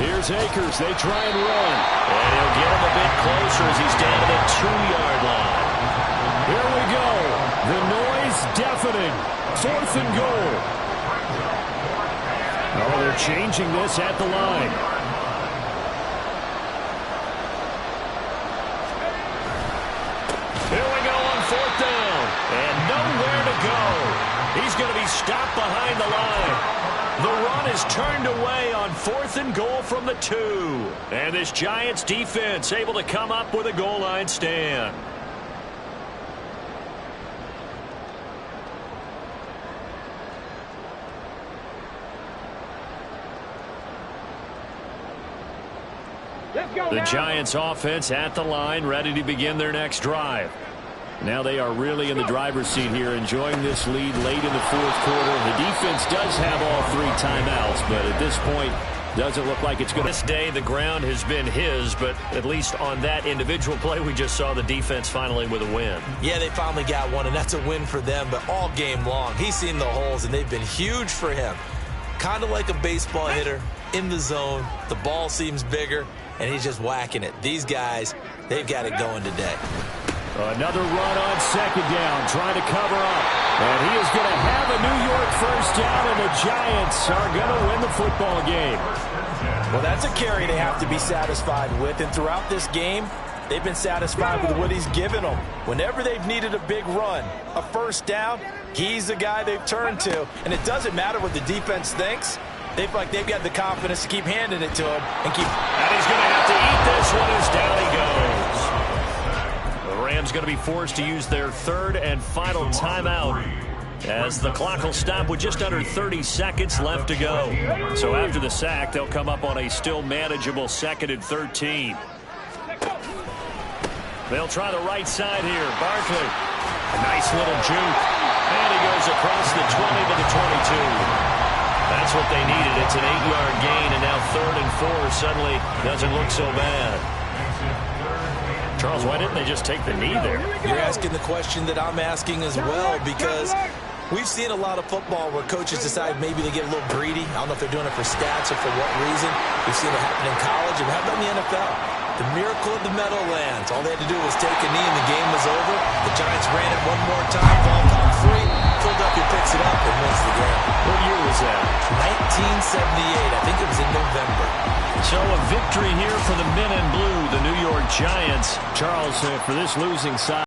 Here's Akers. They try and run. And he'll get him a bit closer as he's down to the 2-yard line. Here we go. The noise deafening. 4th and goal. Oh, they're changing this at the line. Here we go on 4th down. And nowhere to go. He's going to be stopped behind the line. The run is turned away on 4th and goal from the 2. And this Giants defense able to come up with a goal line stand. The Giants offense at the line, ready to begin their next drive. Now they are really in the driver's seat here, enjoying this lead late in the 4th quarter. The defense does have all 3 timeouts, but at this point, doesn't look like it's going to. This day, the ground has been his, but at least on that individual play, we just saw the defense finally with a win. Yeah, they finally got one, and that's a win for them, but all game long, he's seen the holes, and they've been huge for him. Kind of like a baseball hitter in the zone. The ball seems bigger, and he's just whacking it. These guys, they've got it going today. Another run on 2nd down, trying to cover up. And he is going to have a New York first down, and the Giants are going to win the football game. Well, that's a carry they have to be satisfied with, and throughout this game, they've been satisfied with what he's given them. Whenever they've needed a big run, a first down, he's the guy they've turned to. And it doesn't matter what the defense thinks. They feel like they've got the confidence to keep handing it to him and keep. And he's going to have to eat this one as down he goes. The Rams going to be forced to use their 3rd and final timeout as the clock will stop with just under 30 seconds left to go. So after the sack, they'll come up on a still manageable 2nd and 13. They'll try the right side here. Barkley, a nice little juke. And he goes across the 20 to the 22. That's what they needed. It's an 8-yard gain, and now 3rd and 4 suddenly doesn't look so bad. Charles, why didn't they just take the knee there? You're asking the question that I'm asking as well, because we've seen a lot of football where coaches decide maybe they get a little greedy. I don't know if they're doing it for stats or for what reason. We've seen it happen in college, and how about in the NFL? The miracle of the Meadowlands. All they had to do was take a knee, and the game was over. The Giants ran it one more time. Ball caught free. Philadelphia picks it up and wins the game. What year was that? 1978. I think it was in November. So a victory here for the men in blue, the New York Giants. Charles, for this losing side.